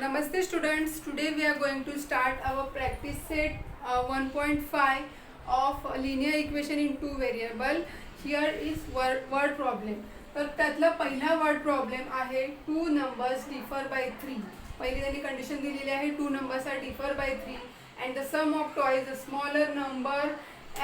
Namaste students. Today we are going to start our practice set 1.5 of linear equation in two variable. Here is word problem. तर त्यातला पहिला word problem आहे two numbers differ by 3. पहिली त्यांनी condition दिलेली आहे two numbers are differ by 3 and the sum of twice a smaller number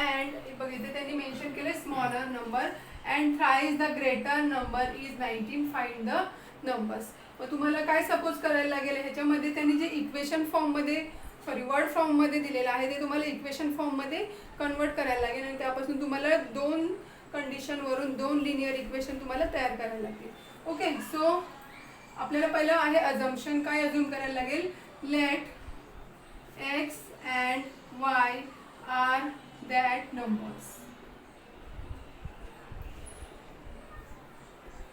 and बघितले त्यांनी मेन्शन केले smaller number and thrice the greater number is 19. Find the numbers. मग तुम्हाला काय सपोज करायला लागेल ह्याच्यामध्ये त्यांनी जे इक्वेशन फॉर्ममध्ये वर्ड फॉर्ममध्ये दिलेलं आहे ते तुम्हाला इक्वेशन फॉर्ममध्ये कन्वर्ट करायला लागेल आणि त्यापासून तुम्हाला दोन कंडिशनवरून दोन लिनियर इक्वेशन तुम्हाला तयार करायला लागतील. ओके, सो आपल्याला पहिलं आहे अजम्पशन. काय अज्युम करायला लागेल? Let X and Y are that numbers.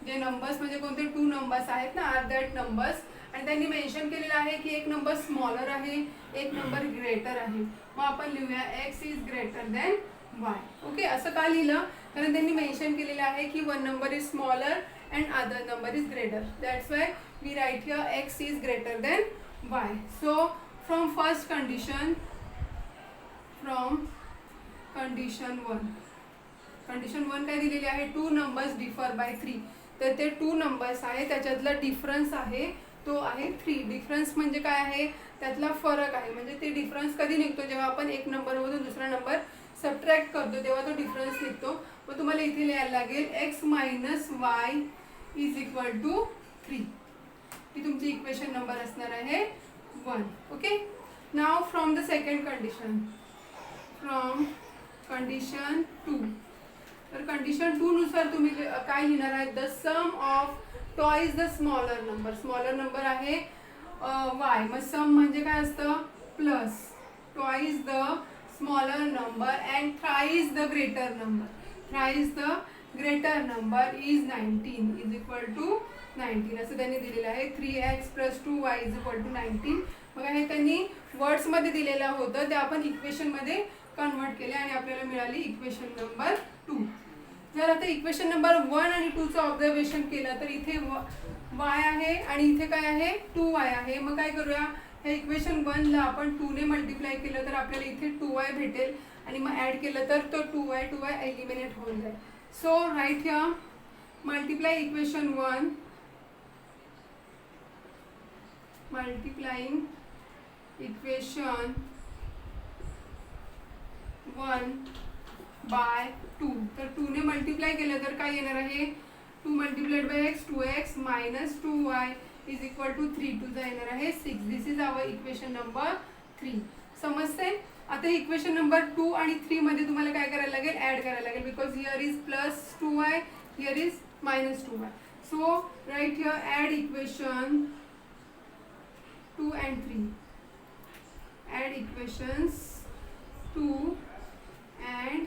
जे नंबर्स म्हणजे कोणते टू नंबर्स आहेत ना, आर दॅट नंबर्स. आणि त्यांनी मेन्शन केलेलं आहे की एक नंबर स्मॉलर आहे, एक नंबर ग्रेटर आहे. मग आपण लिहूया X is greater than Y. Okay, असं का लिहिलं? कारण त्यांनी मेन्शन केलेलं आहे की one number is smaller and other number is greater. That's why we write here X is greater than Y. So from first condition, from condition one काय दिलेली आहे? Two numbers differ by 3. तर ते टू नंबर्स आहे त्याच्यातला difference आहे तो आहे 3. डिफरन्स म्हणजे काय आहे? त्यातला फरक आहे. म्हणजे ते डिफरन्स कधी निघतो? जेव्हा आपण एक नंबरमधून दुसरा नंबर सबट्रॅक्ट करतो तेव्हा तो डिफरन्स निघतो. मग तुम्हाला इथे लिहायला लागेल X minus Y is equal to 3. ही तुमची इक्वेशन नंबर असणार आहे 1. Okay, now from the second condition, from condition 2. तर कंडिशन 2 नुसार तुम्ही काय लिहिणार आहे? The sum of twice the smaller number. Smaller number आहे वाय. मग सम म्हणजे काय असतं? Plus twice the smaller number and thrice the greater number. Thrice the greater number is 19 is equal to 19 असं त्यांनी दिलेलं आहे. 3x plus 2y is equal to 19. मग हे त्यांनी वर्ड्समध्ये दिलेलं होतं ते आपण इक्वेशनमध्ये कन्वर्ट केले आणि आपल्याला मिळाली इक्वेशन नंबर 2. जर आता इक्वेशन नंबर 1 आणि 2चं ऑब्झर्वेशन केलं तर इथे y आहे आणि इथे काय आहे? 2y आहे. मग काय करूया? हे इक्वेशन 1ला आपण 2ने मल्टिप्लाय केलं तर आपल्याला इथे 2y भेटेल आणि मग ॲड केलं तर तो 2y एलिमिनेट होऊन जाईल. So right here multiply equation 1, multiplying equation 1 by 2. तर 2ने मल्टिप्लाय केलं तर काय येणार आहे? 2 multiplied by X 2x minus 2y is equal to 3. 2 चा येणार आहे 6. This is our equation number 3. समजते? आता इक्वेशन नंबर 2 आणि 3 मध्ये तुम्हाला काय करायला लागेल? ॲड करायला लागेल. Because here is plus 2y, here is minus 2y. So right here add equation 2 and 3. Add equations 2 and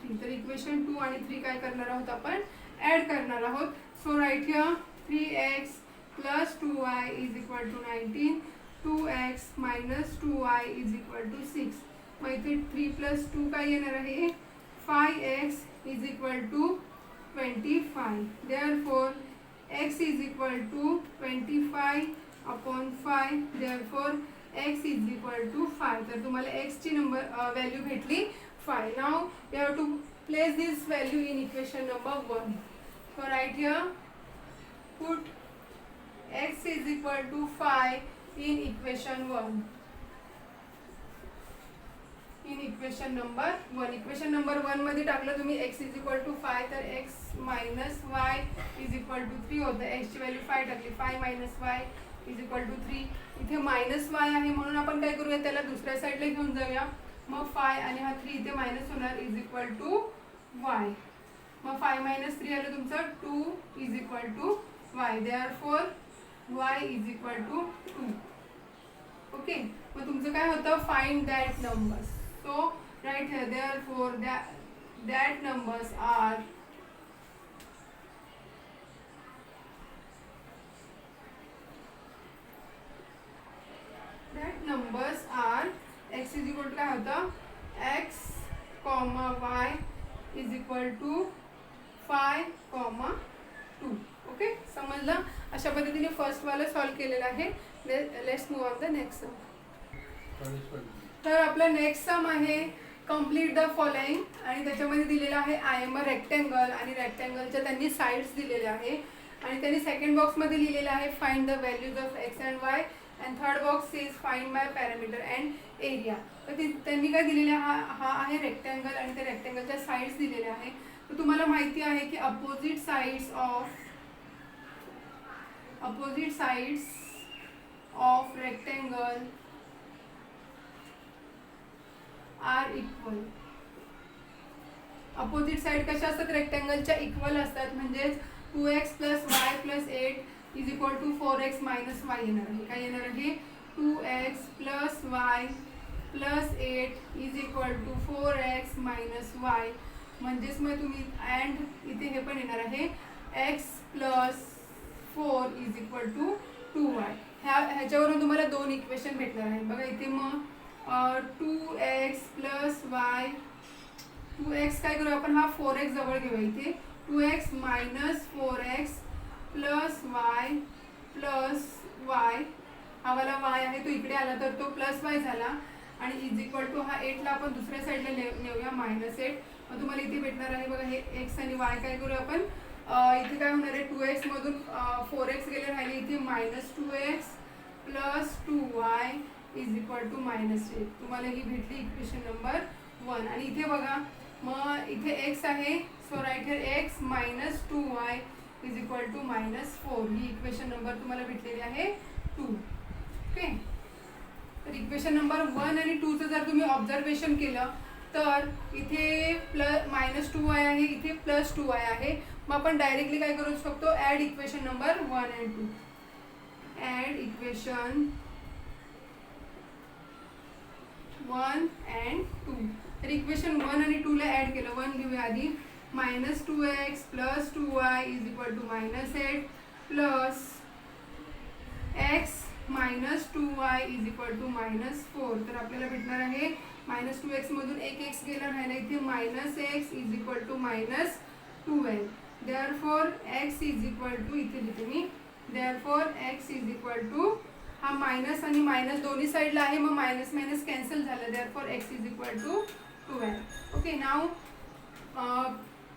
3. तर इक्वेशन 2 आणि 3 काय करणार आहोत? आपण ॲड करणार आहोत. So right here 3x plus 2y is equal to 19. 2x minus 2y is equal to 6. मग इथे 3 प्लस 2 काय येणार आहे? 5x is equal to 25. Therefore x is equal to 25 upon 5. Therefore x is equal to 5. तर तुम्हाला x ची value भेटली 5. Now we have to place this value in equation number 1. So right here put x is equal to 5 in equation 1. In equation number 1. Equation number 1 मध्ये टाकलं तुम्ही x is equal to 5 तर x minus y is equal to 3 होतं. x ची value 5 टाकली. 5 minus y is equal to 3. इथे minus y आहे म्हणून आपण काय करूया? त्याला दुसऱ्या साईडला घेऊन जाऊया. मग 5 आणि हा 3 इथे मायनस होणार इज इक्वल टू y. मग 5 मायनस 3 आलं तुमचं 2 is equal to y. Therefore y is equal to 2. Okay, मग तुमचं काय होतं? Find that numbers. So right here therefore that numbers are x is equal to काय होतं? x, y is equal to 5, 2. Okay. समजलं? अशा पद्धतीने फर्स्ट वाला सॉल्व केलेला आहे. Let's move on the next sum. तर आपला नेक्स्ट सम आहे कम्प्लीट द फॉलोइंग, आणि त्याच्यामध्ये दिलेलं आहे आय एम अ रेक्टँगल, आणि रेक्टँगलच्या त्यांनी साईड्स दिलेल्या आहे, आणि त्यांनी सेकंड बॉक्समध्ये लिहिलेलं आहे find the values of x and Y, and third box is find my parameter and area. तर त्यांनी काय दिलेलं हा आहे रेक्टँगल, आणि त्या रेक्टँगलच्या साईड्स दिलेल्या आहे. तर तुम्हाला माहिती आहे की opposite sides of rectangle are equal. Opposite side कशा असतात? रेक्टँगलच्या इक्वल असतात, म्हणजे 2x + y + 8 = 4x - y येणार आहे. काय येणार आहे? 2x + y + 8 = 4x - y. म्हणजेच मग तुम्ही अँड इथे हे पण येणार आहे x + 4 = 2y. ह्याच्यावरून तुम्हाला दोन इक्वेशन भेटणार आहे. बघा इथे मग 2x + y, 2x काय करू आपण, हा 4x जवळ घेऊ इथे, 2x - 4x + y हा वाला y आहे तो इकडे आला तर तो +y झाला, आणि = हा 8 ला आपण दुसऱ्या साईडला नेऊया -8. मग तुम्हाला इथे भेटणार आहे बघा हे x आणि y. काय करू आपण, इथे काय होणार आहे, 2x मधून 4x गेले, राहिले इथे -2x + 2y = -8. तुम्हाला ही भेटली इक्वेशन नंबर 1. आणि इथे बघा मग इथे x आहे, so right here x - 2y = -4. ही इक्वेशन नंबर तुम्हाला भेटलेली आहे 2. ओके. तर इक्वेशन नंबर 1 आणि 2चं जर तुम्ही ऑब्झर्वेशन केलं तर इथे -2y आहे, इथे +2y आहे. मग आपण डायरेक्टली काय करू शकतो, add equation number 1 and 2. Add equation 1 and 2. तर इक्वेशन 1 आणि 2 ला ॲड केलं. 1 घेऊया आधी, -2x + 2y = -8 plus x - 2y = -4. तर आपल्याला भेटणार आहे -2x मधून एक x गेला, राहिला इथे -x = -12. देअरफॉर x इथे लिहिते मी, देअरफॉर x हा मायनस आणि मायनस दोन्ही साईडला आहे, मग मायनस मायनस कॅन्सल झालं. Therefore x = 12. Okay. Now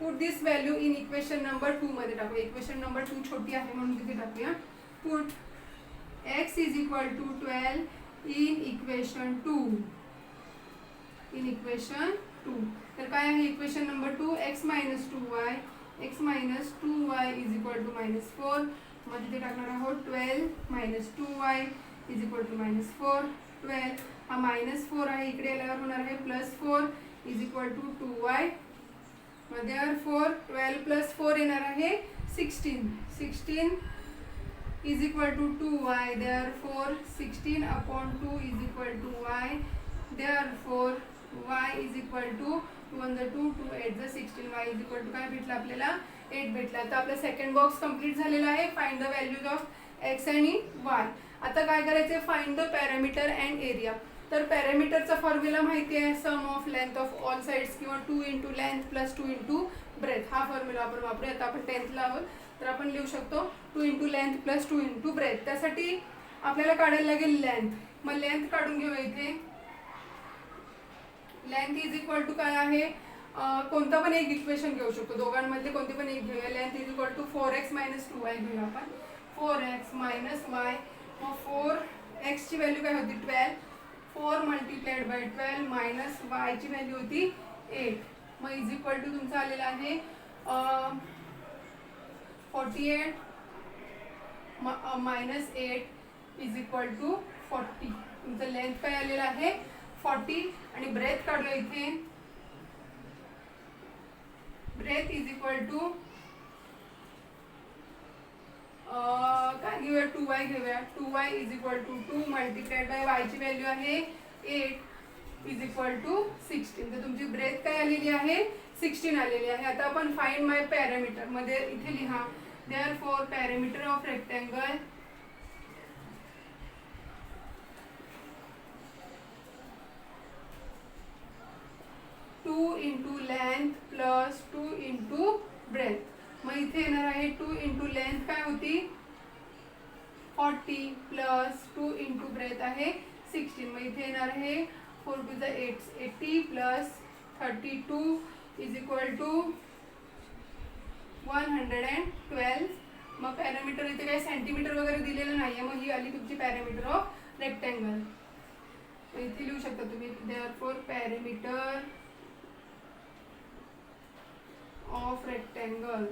put this value in equation number 2 मध्ये टाकूया. इक्वेशन नंबर 2 छोटी आहे म्हणून तिथे टाकूया. Put x = 12 in equation 2. तर काय आहे इक्वेशन नंबर 2, x - 2y = -4. मग तिथे टाकणार आहोत 12 - 2y = -4. 12 हा -4 आहे, इकडे आल्यावर होणार आहे +4 = 2y. मग देअरफॉर 12 + 4 येणार आहे 16 = 2y. Therefore 16/2 = y. Therefore y = 2 × 2 2 8 16. y = काय भेटलं आपल्याला, 8 भेटला. तर आपला सेकंड बॉक्स कंप्लीट झालेला आहे. Find the values of x आणि वाय. आता काय करायचं, find the parameter and area. तर पॅरामीटरचा फॉर्म्युला माहिती आहे, sum of length of all sides किंवा 2 × लेंथ + 2 × ब्रेथ. हा फॉर्म्युला आपण वापरूया. आता आपण 10thला आहोत तर आपण लिहू शकतो 2 × लेंथ + 2 × ब्रेथ. त्यासाठी आपल्याला काढायला लागेल लेंथ. मग लेंथ काढून घेऊया. इथे लेंथ = काय आहे, कोणता पण एक इक्वेशन घेऊ शकतो, दोघांमधले कोणते पण एक घेऊया. लेंथ = 4x - 2y घेऊया आपण. 4x - y. मग 4x ची व्हॅल्यू काय होती 12. 4 × 12 मायनस y ची व्हॅल्यू होती 8. मग = तुमचं आलेलं आहे 48 - 8 = 40. तुमचं लेंथ काय आलेलं आहे 40. आणि ब्रेथ काढलं इथे. ब्रेथ = काय घेऊया, 2y घेऊया. 2y = 2 × y ची व्हॅल्यू आहे 8 = 16. तर तुमची ब्रेथ काय आलेली आहे 16 आलेली आहे. आता आपण फाइंड माय पॅरामीटर मध्ये इथे लिहा. Therefore parameter of rectangle × length + 2 × breadth. मग इथे येणार आहे 2 इंटू लेंथ काय होती 40 प्लस 2 इंटू ब्रेथ आहे 16. मग इथे येणार आहे 4 to the 80 plus 32 is equal to 112. मग पॅरामीटर इथे काही सेंटीमीटर वगैरे दिलेलं नाहीये. मग ही आली तुमची पॅरामीटर ऑफ रेक्टँगल. इथे लिहू शकता तुम्ही देअरफॉर पॅरामीटर ऑफ रेक्टँगल.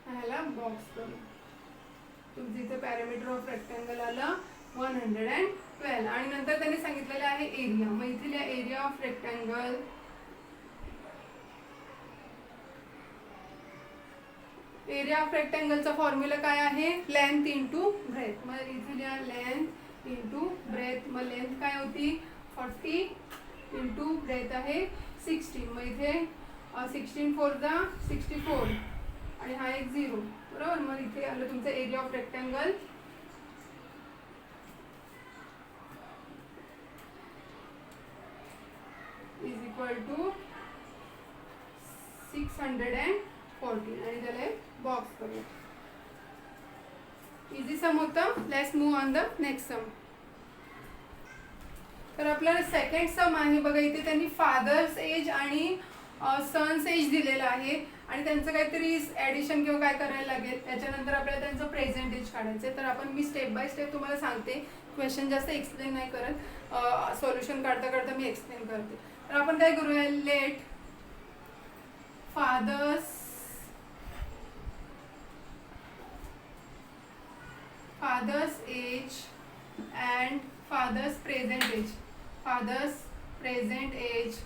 ह्याला बॉक्स करू. तुमचं इथे पॅरामीटर ऑफ रेक्टँगल आलं 112. आणि नंतर त्यांनी सांगितलेलं आहे एरिया. मग इथे लिहा area of rectangle area of रेक्टँगलचा फॉर्म्युला काय आहे लेंथ इंटू ब्रेथ. मग इथे लिहा लेंथ इंटू ब्रेथ. मग लेंथ काय होती 40 इंटू ब्रेथ आहे 16. मग इथे 16 4 दा 64 आणि हा एक 0 बरोबर. मग इथे आलं तुमचं area of rectangle is equal to 614 आणि त्याला बॉक्स करूया. इझी सम होतं. Let's move on the next sum. तर आपल्याला सेकंड सम आहे बघा. इथे त्यांनी फादर्स एज आणि सन्स एज दिलेलं आहे आणि त्यांचं काहीतरी ॲडिशन किंवा काय करायला लागेल. त्याच्यानंतर आपल्याला त्यांचं प्रेझेंट एज काढायचं आहे. तर आपण मी स्टेप बाय स्टेप तुम्हाला सांगते. क्वेश्चन जास्त एक्सप्लेन नाही करत. सॉल्युशन काढता काढता मी एक्सप्लेन करते. तर आपण काय करूया late father's age and father's present age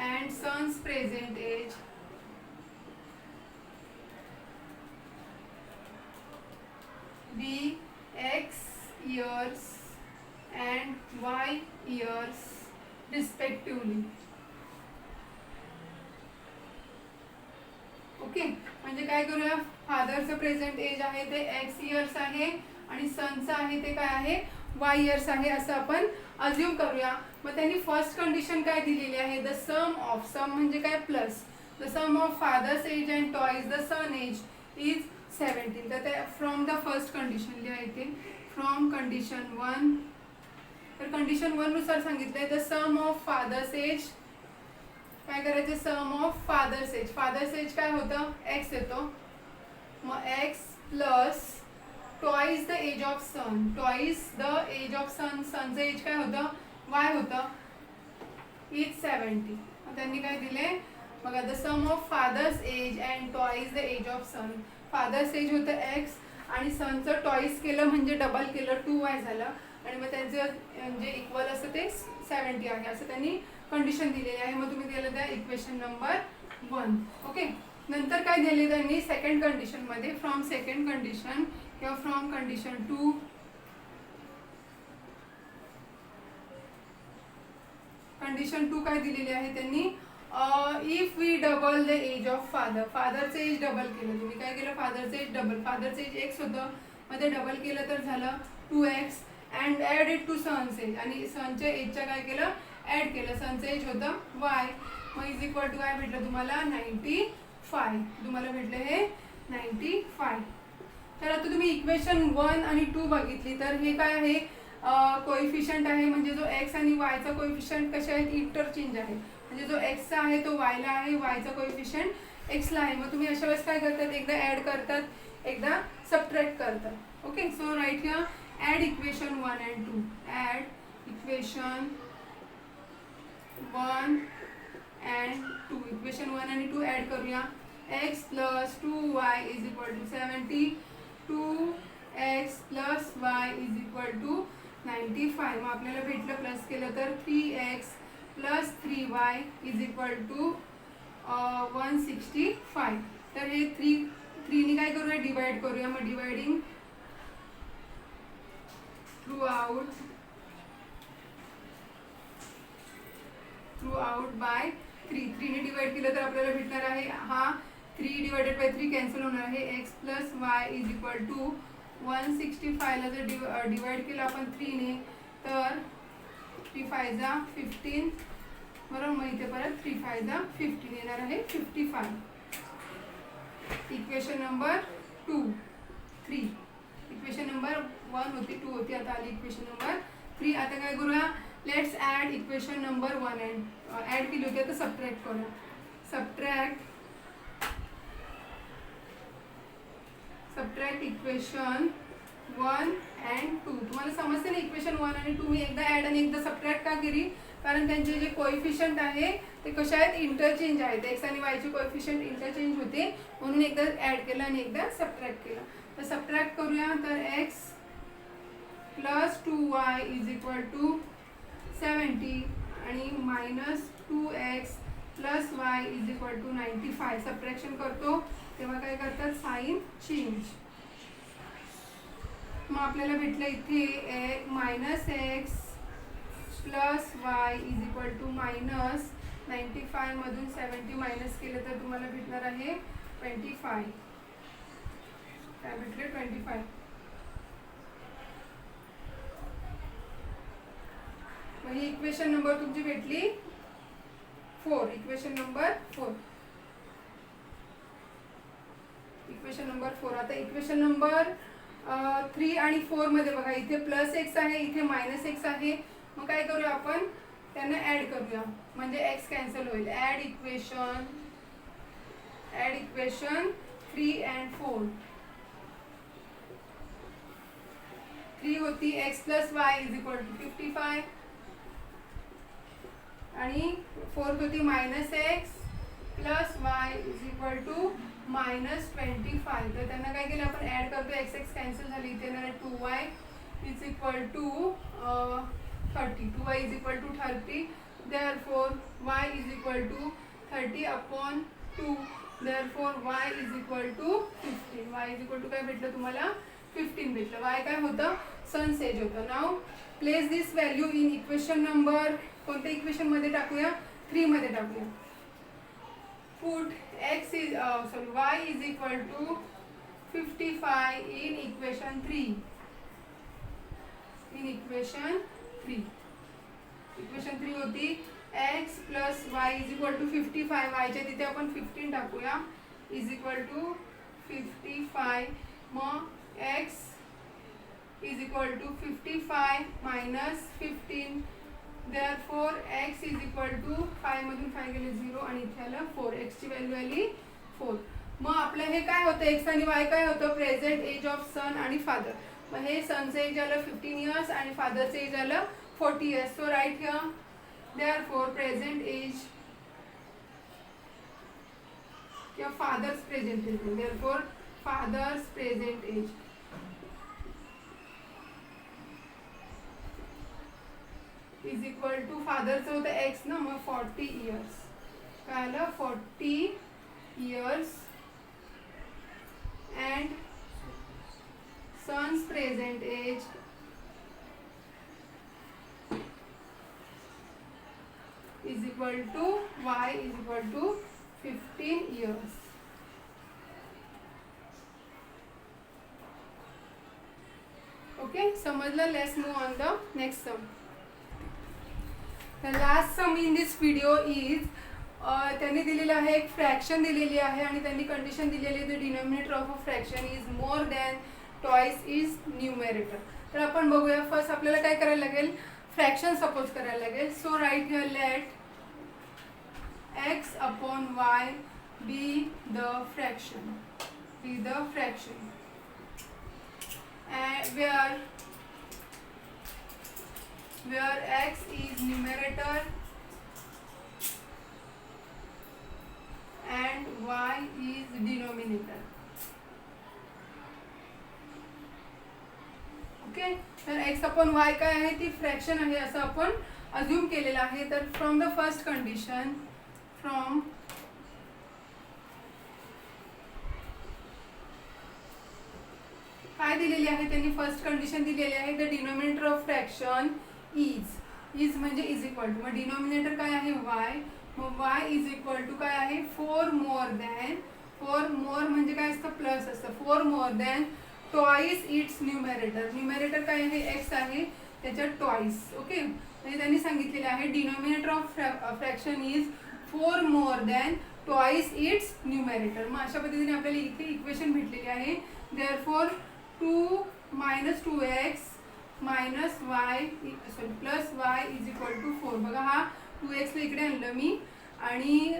and son's present age be x years and y years respectively. Okay. म्हणजे काय करूया फादरचं प्रेझेंट एज आहे ते एक्स इयर्स आहे आणि सनचं आहे ते काय आहे वाय इयर्स आहे असं आपण अज्युम करूया. मग त्यांनी फर्स्ट कंडिशन काय दिलेली आहे द सम ऑफ सम म्हणजे काय plus the sum of father's age and twice the son age is 17. तर ते फ्रॉम द फर्स्ट कंडिशन लिहा इथे फ्रॉम कंडिशन 1. तर कंडिशन 1 नुसार सांगितलंय the sum of father's age काय करायचं sum of father's age. Father's age काय होतं एक्स येतो. मग x plus twice the age of son twice the age of सनचं एज काय होतं वाय होतं इज 70. मग त्यांनी काय दिले बघा the sum of father's age and twice the age of son. Father's age होतं एक्स आणि सनचं टॉईज केलं म्हणजे डबल केलं 2y झालं आणि मग त्यांचं म्हणजे इक्वल असं ते 70 आहे असं त्यांनी कंडिशन दिलेली आहे. मग तुम्ही दिलं त्या इक्वेशन नंबर 1. ओके. नंतर काय दिले त्यांनी सेकंड कंडिशन मध्ये फ्रॉम सेकंड कंडिशन किंवा फ्रॉम कंडिशन 2 कंडिशन 2 काय दिलेली आहे त्यांनी if we double the age of फादरचं एज डबल केलं. तुम्ही काय केलं फादरचं एज डबल फादरचं एज एक्स होतं मध्ये डबल केलं तर झालं 2x and add it to son's age आणि सनच्या एजच्या काय केलं ॲड केलं. सनचं एज होतं y. मग इज इक्वल टू काय भेटलं तुम्हाला 95. तुम्हाला भेटलं हे 95. तर आता तुम्ही इक्वेशन 1 आणि 2 बघितली तर हे काय आहे कोइफिशियंट आहे म्हणजे जो x आणि y चा कोइफिशियंट कसे आहेत इंटरचेंज आहे. म्हणजे जो x चा आहे तो y ला आहे y चा कोइफिशियंट x ला आहे. मग तुम्ही अशा वेळेस काय करतात एकदा ॲड करतात एकदा सबट्रॅक्ट करतात. Okay. So right here add equation 1 and 2. Add equation 1 and 2. Equation 1 आणि 2 ॲड करूया. x plus 2y is equal to 70. 2x plus y is equal to 95. मग आपल्याला भेटलं प्लस केलं तर 3x plus 3y is equal to 165. तर हे 3 नी काय करूया डिवाइड करूया. मग डिवाइडिंग थ्रूआउट बाय 3 ने डिवाइड केलं तर आपल्याला भेटणार आहे हा 3 डिवाइडेड बाय 3 कॅन्सल होणार आहे. x plus y is equal to 165 ला जर डिवाइड केलं आपण 3 ने तर 3 5 जा 15 बरोबर. मग इथे परत 3 5 15 येणार आहे 55. Equation number 2 3. इक्वेशन नंबर 1 होती, 2 होती, आता आली इक्वेशन नंबर 3. आता काय करूया, let's add equation number 1 and add केली होती, आता सबट्रॅक्ट करूया. Subtract equation 1 and 2. तुम्हाला समजते ना इक्वेशन 1 आणि 2 मी एकदा ॲड आणि एकदा सबट्रॅक्ट का केली, कारण त्यांचे जे कोएफिशियंट आहे ते कशा आहेत, इंटरचेंज आहेत. एक्स आणि वायचे कोएफिशियंट इंटरचेंज होते, म्हणून एकदा ॲड केलं आणि एकदा सबट्रॅक्ट केलं. तर सबट्रॅक्ट करूया. तर x plus 2y is equal to 70 आणि minus 2x plus y is equal to 95. Subtraction करतो तेव्हा काय करतात, साइन चेंज. मग आपल्याला भेटलं इथे minus x plus y is equal to minus 95 मधून 70 मायनस केलं तर तुम्हाला भेटणार आहे 25. काय भेटले, 25. मग ही इक्वेशन नंबर तुमची भेटली 4. Equation number 4. Equation number 4. आता इक्वेशन नंबर 3 आणि 4 मध्ये बघा, इथे प्लस एक्स आहे, इथे मायनस एक्स आहे. मग काय करूया आपण, त्यांना ॲड करूया, म्हणजे एक्स कॅन्सल होईल. Add equation 3 and 4. 3 होती x plus y is equal to 55 आणि 4 होती minus x plus y is equal to minus 25. तर त्यांना काय केलं आपण, ॲड करतो, एक्स एक्स कॅन्सल झाली, इथे येणार 2y is equal to 30. 2y is equal to 30. Therefore y is equal to 30 upon 2. Therefore y is equal to 15. y is equal to काय भेटलं तुम्हाला, 15 भेटलं. y काय होतं, सन्स एज होतं. Now place this value in equation number, कोणत्या equation मध्ये टाकूया, 3 मध्ये टाकूया. Put y is equal to 55 in equation 3. Equation 3 होती x plus y is equal to 55. y च्या तिथे आपण 15 टाकूया, is equal to 55. मग x is equal to 55 minus 15. Therefore x is equal to 5 मधून 5 गेले 0 आणि इथे आलं 4. x ची व्हॅल्यू आली 4. मग आपलं हे काय होतं, x आणि y काय होतं, प्रेझेंट एज ऑफ सन आणि फादर. मग हे सनचं एज आलं 15 इयर्स आणि फादरचं एज आलं 40 years. So right here therefore present age किंवा father's present age, therefore father's present age is equal to, फादरचं होतं एक्स ना, मग 40 इयर्स. काय आलं, 40 years and son's present age is equal to y is equal to 15 years. Okay, समजलं. Let's move on the next sum. The last sum in this video is त्यांनी दिलेलं आहे, एक फ्रॅक्शन दिलेली आहे आणि त्यांनी कंडिशन दिलेली आहे, the denominator of a fraction is more than twice is numerator. तर आपण बघूया. फर्स्ट आपल्याला काय करायला लागेल, फ्रॅक्शन सपोज करायला लागेल. So right here let x upon y be the fraction, where x is numerator and y is denominator. Okay, तर x अपॉन y काय आहे, ती फ्रॅक्शन आहे असं आपण अज्युम केलेलं आहे. तर फ्रॉम द फर्स्ट कंडिशन, काय दिलेली आहे, त्यांनी फर्स्ट कंडिशन दिलेली आहे, the denominator of fraction is म्हणजे इज इक्वल टू, मग डिनॉमिनेटर काय आहे y, मग y इज इक्वल टू काय आहे, 4 मोर म्हणजे काय असतं, प्लस असतं, 4 more than twice its numerator. Numerator काय आहे, x आहे, त्याच्यात ट्वाइस. ओके, म्हणजे त्यांनी सांगितलेले आहे denominator of fraction is 4 more than twice its numerator. मग अशा पद्धतीने आपल्याला इथे इक्वेशन भेटलेली आहे. Therefore 2 - 2x minus y plus y is equal to 4. बघा हा 2x ला इकडे आणलं मी आणि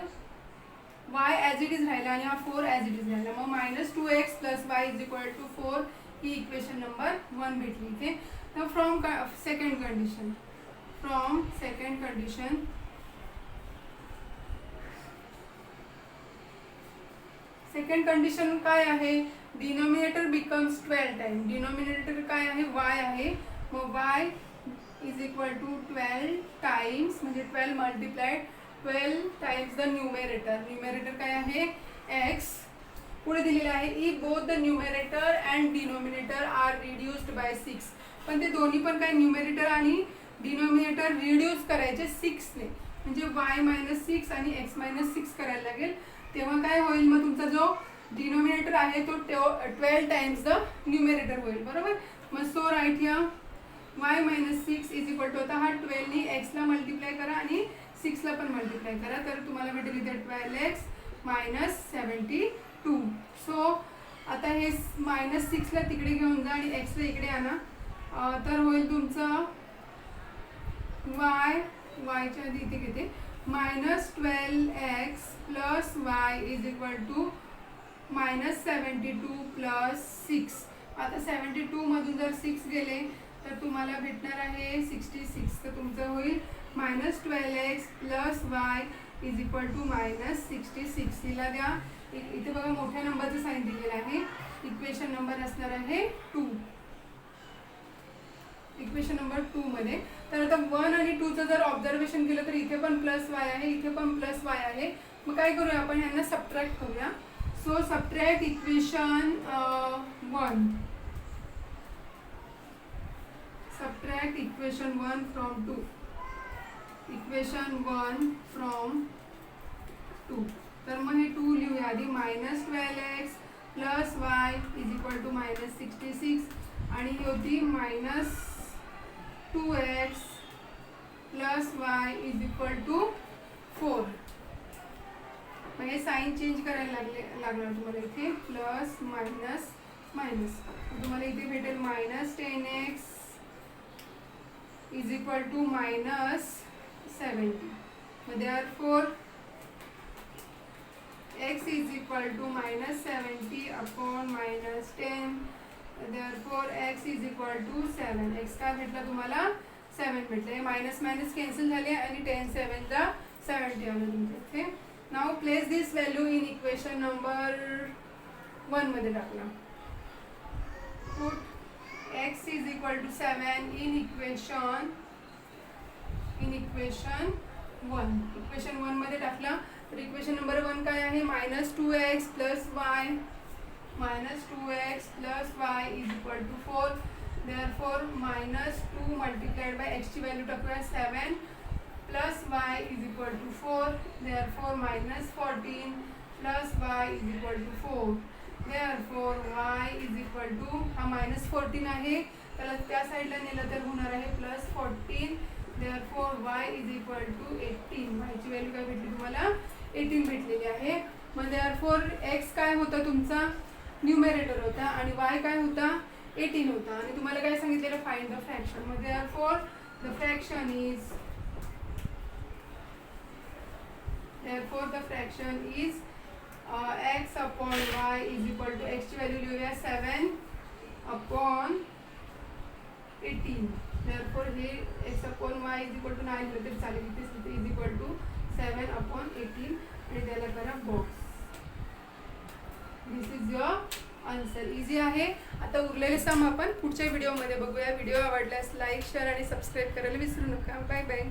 y ॲज इट इज राहिला आणि हा 4 ॲज इट इज राहिला. मग -2x plus y is equal to 4 ही इक्वेशन नंबर 1 भेटली इथे. तर from second condition second condition काय आहे, डिनॉमिनेटर बिकम्स 12 टाइम. डिनॉमिनेटर काय आहे, y आहे. मग y is equal to 12 times म्हणजे 12 multiplied 12 times the numerator. Numerator काय आहे x. पुढे दिलेलं आहे if both the numerator and denominator are reduced by 6. पण ते दोन्ही पण काय न्यूमरेटर आणि डिनॉमिनेटर रिड्यूस करायचे 6 ने. म्हणजे y - 6 आणि x - 6 करायला लागेल. तेव्हा काय होईल, मग तुमचा जो डिनॉमिनेटर आहे तो 12 टाइम्स द न्यूमरेटर होईल. बरोबर. मग सो राईट या y - 6 इज इक्वल टू, आता हा 12 नी x ला मल्टिप्लाय करा आणि 6 ला पण मल्टिप्लाय करा तर तुम्हाला भेटेल इथे 12x - 72. सो आता हे -6 ला तिकडे घेऊन जा आणि x ला इकडे आणा. तर होईल तुमचं y च्या आधी इथे घेते -12x plus y is equal to -72 plus 6. आता 72 मधून जर 6 गेले तर तुम्हाला भेटणार आहे 66. तर तुमचं होईल -12x plus y is equal to -66. हिला द्या इथे बघा मोठ्या नंबरचं साईन दिलेलं आहे. इक्वेशन नंबर असणार आहे 2. इक्वेशन नंबर 2 मध्ये. तर आता 1 आणि 2चं जर ऑब्झर्वेशन केलं तर इथे पण प्लस y आहे, इथे पण प्लस y आहे. मग काय करूया आपण, यांना सबट्रॅक्ट करूया. So subtract equation 1. Subtract equation 1 from 2. Equation 1 from 2. तर मग हे 2 लिहूया आधी. -12x plus y is equal to -66 आणि ही होती -2x plus y is equal to 4. मग हे साईन चेंज करायला लागणार तुम्हाला इथे प्लस मायनस मायनस. तुम्हाला इथे भेटेल -10x इज इक्वल टू -70. मग therefore x is equal to -70 upon -10. Therefore x is equal to 7. x काय भेटला तुम्हाला 7 भेटले. मायनस मायनस कॅन्सल झाले आणि 10 7 ला 70 आलं तुमच्या इथे. Now place this value in equation number 1 मध्ये टाकला. पुट x is equal to 7 in equation 1. Equation 1 मध्ये टाकला. तर इक्वेशन नंबर 1 काय आहे, -2x plus y -2x plus y is equal to 4. Therefore -2 multiplied by x ची व्हॅल्यू टाकूया 7 plus y is equal to 4. Therefore -14 plus y is equal to 4. Therefore y is equal to, हा -14 आहे त्याला त्या साईडला नेलं तर होणार आहे +14. Therefore y is equal to 18. y ची व्हॅल्यू काय भेटली तुम्हाला 18 भेटलेली आहे. मग देअरफॉर x काय होता तुमचा न्यूमरेटर होता आणि y काय होता 18 होता. आणि तुम्हाला काय सांगितलेलं फाइंड द फ्रॅक्शन. मग therefore the fraction is x upon y is equal to, x ची व्हॅल्यू लिहूया 7 अपॉन 18. देअरफॉर हे x upon y is equal to 9 तरी चालेल. इथे इज इक्वल टू 7 अपॉन 18 आणि त्याला करा box. This is your answer. Easy आहे. आता उरलेले सम आपण पुढच्या व्हिडिओमध्ये बघूया. व्हिडिओ आवडल्यास लाईक शेअर आणि सबस्क्राईब करायला विसरू नका. Bye bye.